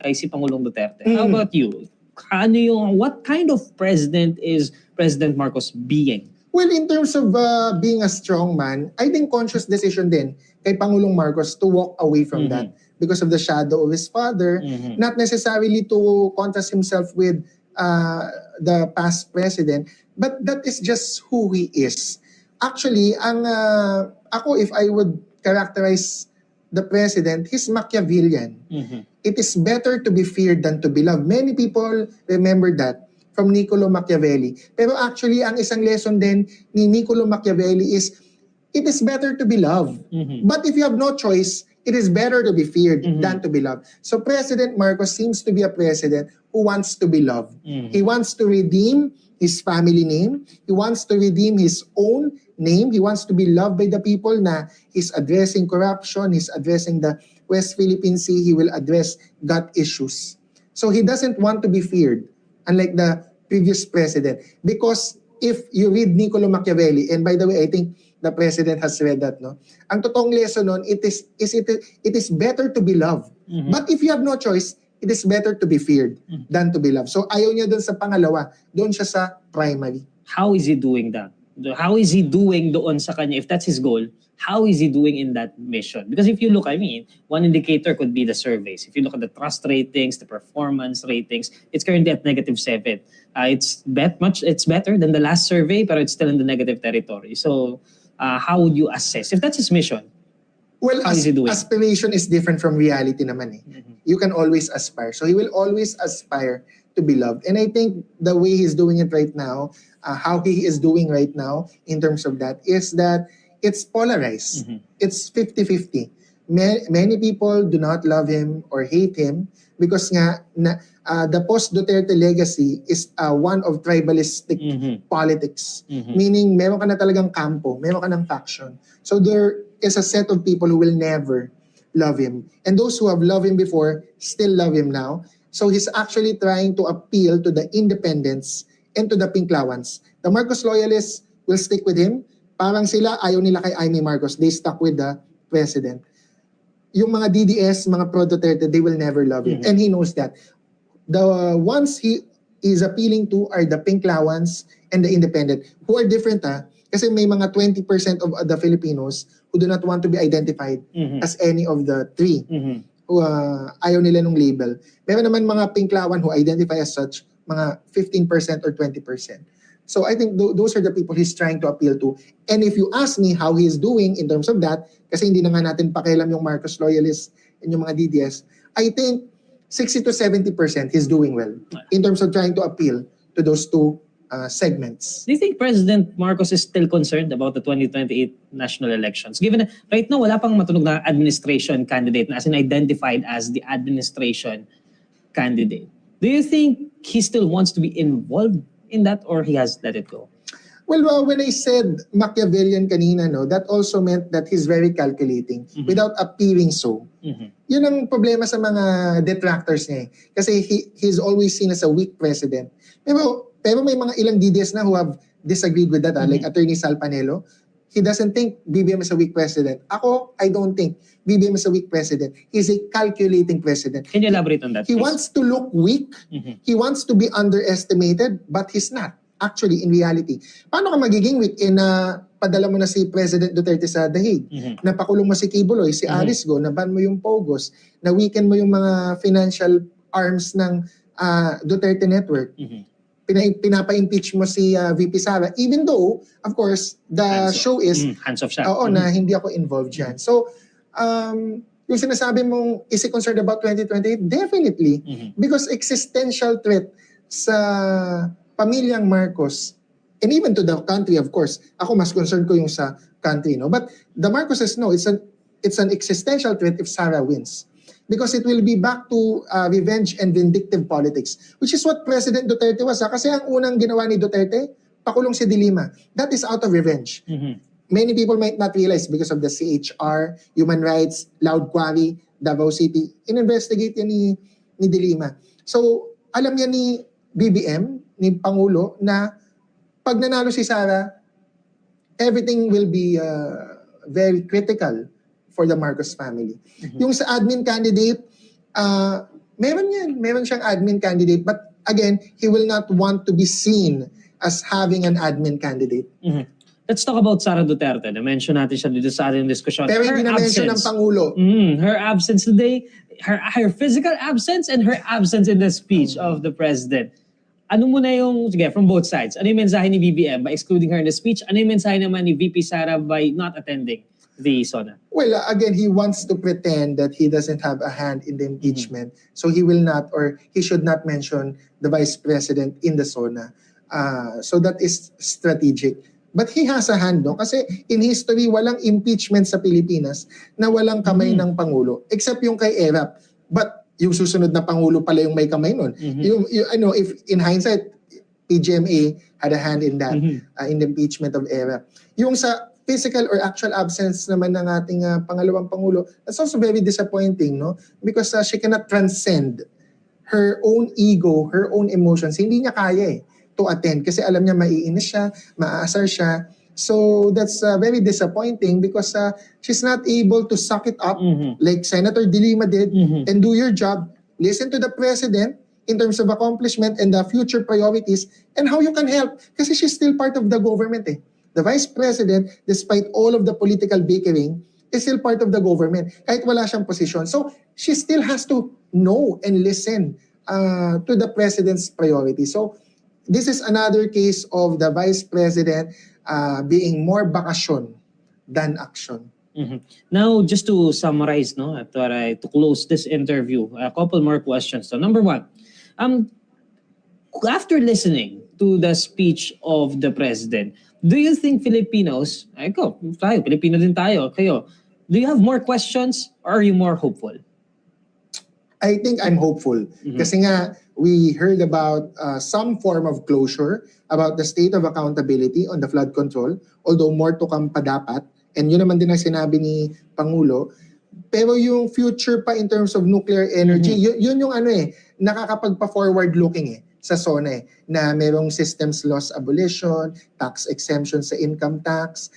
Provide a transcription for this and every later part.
kay si Pangulong Duterte. How about you? What kind of president is President Marcos being? Well, in terms of being a strong man, I think conscious decision din kay Pangulong Marcos to walk away from that because of the shadow of his father, not necessarily to contrast himself with the past president, but that is just who he is. Actually, ako, if I would characterize the president, he's Machiavellian. It is better to be feared than to be loved. Many people remember that from Niccolo Machiavelli. Pero actually, ang isang lesson din ni Niccolo Machiavelli is, it is better to be loved. But if you have no choice, it is better to be feared than to be loved. So President Marcos seems to be a president who wants to be loved. He wants to redeem his family name. He wants to redeem his own name. He wants to be loved by the people na he's addressing corruption, he's addressing the West Philippine Sea, he will address gut issues. So he doesn't want to be feared, unlike the previous president. Because if you read Niccolo Machiavelli, and by the way, I think the president has read that, no? Ang totoong lesson nun, it is better to be loved. But if you have no choice, it is better to be feared than to be loved. So ayaw niya dun sa pangalawa, doon siya sa primary. How is he doing that? How is he doing doon sa kanya? If that's his goal, how is he doing in that mission? Because if you look, one indicator could be the surveys. If you look at the trust ratings, the performance ratings, it's currently at -7. It's better than the last survey, but it's still in the negative territory. So how would you assess if that's his mission? Well, aspiration is different from reality naman eh. You can always aspire. So he will always aspire to be loved. And I think the way he's doing it right now, how he is doing right now in terms of that, is that it's polarized. It's 50-50. Many people do not love him or hate him because nga the post-Duterte legacy is one of tribalistic politics. Meaning, meron ka na talagang kampo, meron ka ng faction. So there is a set of people who will never love him. And those who have loved him before still love him now. So he's actually trying to appeal to the independents and to the Pinklawans. The Marcos loyalists will stick with him. Parang sila, ayaw nila kay Amy Marcos. They stuck with the president. Yung mga DDS, mga pro-Duterte, they will never love him. And he knows that. The ones he is appealing to are the Pinklawans and the independent, who are different kasi may mga 20% of the Filipinos who do not want to be identified as any of the three. Who ayaw nila nung label. Meron naman mga Pinklawan who identify as such, mga 15% or 20%. So I think those are the people he's trying to appeal to. And if you ask me how he is doing in terms of that, kasi hindi na nga natin pakialam yung Marcos loyalists and yung mga DDS, I think 60 to 70% he's doing well in terms of trying to appeal to those two segments. Do you think President Marcos is still concerned about the 2028 national elections? Given that right now, wala pang matunog na administration candidate na as in identified as the administration candidate. Do you think he still wants to be involved in that or he has let it go? Well, when I said Machiavellian kanina, no, that also meant that he's very calculating without appearing so. Yun ang problema sa mga detractors niya eh. Kasi he's always seen as a weak president. Pero may mga ilang DDS na who have disagreed with that, like Attorney Sal Panelo. He doesn't think BBM is a weak president. Ako, I don't think BBM is a weak president. He's a calculating president. Can you elaborate on that? He wants to look weak. He wants to be underestimated, but he's not. Actually, in reality. Paano ka magiging weak padala mo na si President Duterte sa The Hague, napakulong mo si Kibuloy, si Alice Go, naban mo yung Pogos, na-weaken mo yung mga financial arms ng Duterte Network. Pinapa-impeach mo si VP Sara, even though, of course, the show is, hands-off siya. Oo, na hindi ako involved dyan. So, yung sinasabi mong, is he concerned about 2028? Definitely. Because existential threat sa pamilyang Marcos, and even to the country, of course, ako mas concerned ko yung sa country, no? But the Marcoses know it's an existential threat if Sara wins. Because it will be back to revenge and vindictive politics, which is what President Duterte was. Kasi ang unang ginawa ni Duterte, pakulong si De Lima. That is out of revenge. Many people might not realize because of the CHR, human rights, loud quarry, Davao City, in-investigate yan ni De Lima. So, alam yan ni BBM, ni Pangulo, na pag nanalo si Sara, everything will be very critical for the Marcos family. Yung sa admin candidate, Meron yan. Meron siyang admin candidate. But again, he will not want to be seen as having an admin candidate. Let's talk about Sara Duterte. Na-mention natin siya dito sa ating diskusyon. Pero hindi na-mention ng Pangulo. Her absence today, her physical absence and her absence in the speech of the President. Ano muna yung, sige, from both sides, ano yung mensahe ni BBM by excluding her in the speech? Ano yung mensahe naman ni VP Sara by not attending the SONA? Well, again, he wants to pretend that he doesn't have a hand in the impeachment. So he will not, or he should not mention the Vice President in the SONA. So that is strategic. But he has a hand, no? Kasi in history, walang impeachment sa Pilipinas na walang kamay ng Pangulo. Except yung kay ERAP. But yung susunod na Pangulo pala yung may kamay nun. If in hindsight, PGMA had a hand in that, in the impeachment of ERAP. Yung sa physical or actual absence naman ng ating pangalawang Pangulo, that's also very disappointing, no? Because she cannot transcend her own ego, her own emotions. Hindi niya kaya to attend kasi alam niya maiinis siya, maaasar siya. So that's very disappointing because she's not able to suck it up like Senator De Lima did and do your job. Listen to the President in terms of accomplishment and the future priorities and how you can help kasi she's still part of the government The Vice President, despite all of the political bickering, is still part of the government kahit wala siyang posisyon. So she still has to know and listen to the President's priorities. So this is another case of the Vice President being more bakasyon than action. Now, just to summarize, no, to close this interview, a couple more questions. So, number one, after listening to the speech of the President, do you think Filipinos, Pilipino din tayo, kayo, do you have more questions or are you more hopeful? I think I'm hopeful. Kasi nga, we heard about some form of closure about the state of accountability on the flood control, although more to come pa dapat. And yun naman din ang sinabi ni Pangulo. Pero yung future pa in terms of nuclear energy, yun yung nakakapagpa-forward looking sa SONA na merong systems loss abolition, tax exemption sa income tax,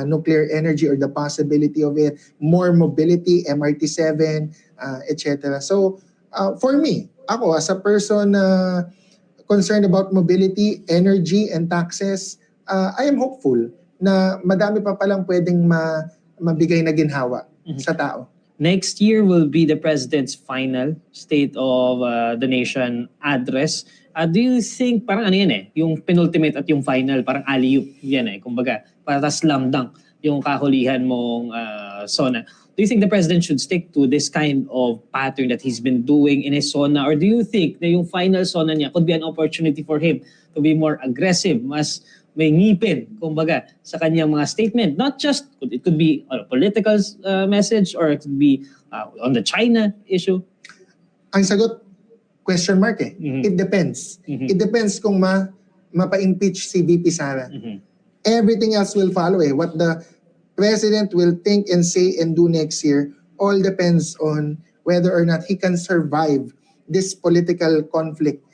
nuclear energy or the possibility of it, more mobility, MRT7, etc. So for me, ako as a person concerned about mobility, energy, and taxes, I am hopeful na madami pa palang pwedeng mabigay na ginhawa sa tao. Next year will be the President's final State of the Nation address. Do you think, parang ano yan yung penultimate at yung final, parang alley-oop yan kumbaga, para slam dunk yung kahulihan mong SONA. Do you think the President should stick to this kind of pattern that he's been doing in his SONA? Or do you think na yung final SONA niya could be an opportunity for him to be more aggressive, mas may ngipin, kumbaga, sa kanyang mga statement? Not just, it could be a political message or it could be on the China issue. Ang sagot, question mark It depends. It depends kung mapa-impeach si VP Sara. Everything else will follow What the President will think and say and do next year all depends on whether or not he can survive this political conflict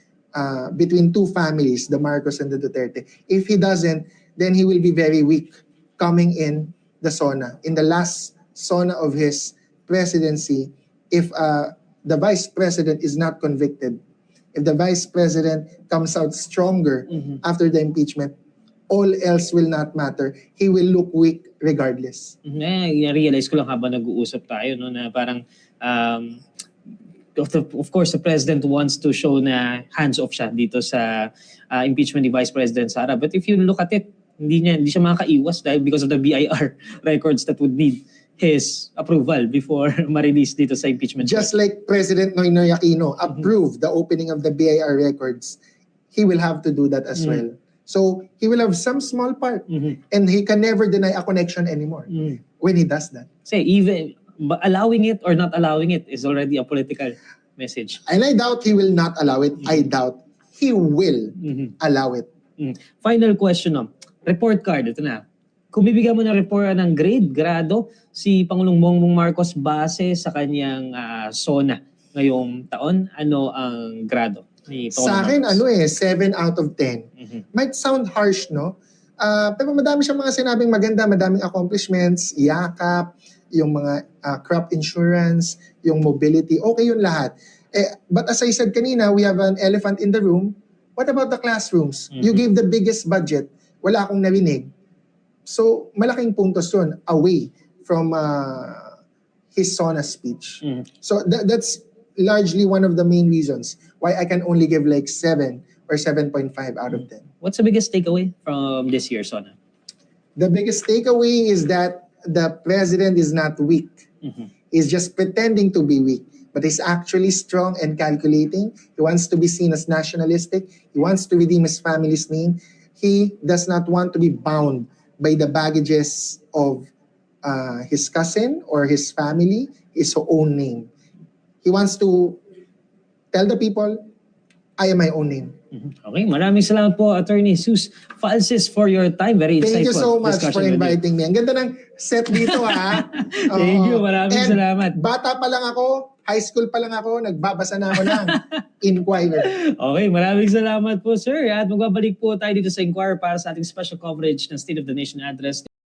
between two families, the Marcos and the Duterte. If he doesn't, then he will be very weak coming in the SONA. In the last SONA of his presidency, if the Vice President is not convicted, if the Vice President comes out stronger after the impeachment, all else will not matter. He will look weak regardless. I-realize ko lang habang nag-uusap tayo no, na parang of course the President wants to show na hands-off siya dito sa impeachment ni Vice President Sara. But if you look at it, hindi siya makakaiwas dahil because of the BIR records that would need his approval before ma-release dito sa impeachment. Just like President Noynoy Aquino approved the opening of the BIR records, he will have to do that as well. So he will have some small part and he can never deny a connection anymore when he does that. Say, even allowing it or not allowing it is already a political message. And I doubt he will not allow it. I doubt he will allow it. Final question, report card, ito na. Kung bibigyan mo ng report ng grado, si Pangulong Bongbong Marcos base sa kanyang SONA ngayong taon, ano ang grado ni Pangulong Sa akin, Marcos? 7 out of 10. Might sound harsh, no? Pero madami siyang mga sinabing maganda, madaming accomplishments, yakap, yung mga crop insurance, yung mobility, okay yun lahat. But as I said kanina, we have an elephant in the room. What about the classrooms? You gave the biggest budget. Wala akong narinig. So, malaking puntos yun away from his SONA speech. So, that's largely one of the main reasons why I can only give like 7 or 7.5 out of 10. What's the biggest takeaway from this year, Sona? The biggest takeaway is that the president is not weak. He's just pretending to be weak, but he's actually strong and calculating. He wants to be seen as nationalistic. He wants to redeem his family's name. He does not want to be bound by the baggages of his cousin or his family, his own name. He wants to tell the people, I am my own name. Okay, maraming salamat po, Attorney Sus Falces, for your time. Very insightful. Thank you so much discussion for with you. inviting me. Ang ganda ng set dito ha. Thank you, maraming And salamat. Bata pa lang ako, high school pa lang ako, nagbabasa na ako ng Inquirer. Okay, maraming salamat po, sir. At magbabalik po tayo dito sa Inquirer para sa ating special coverage ng State of the Nation address.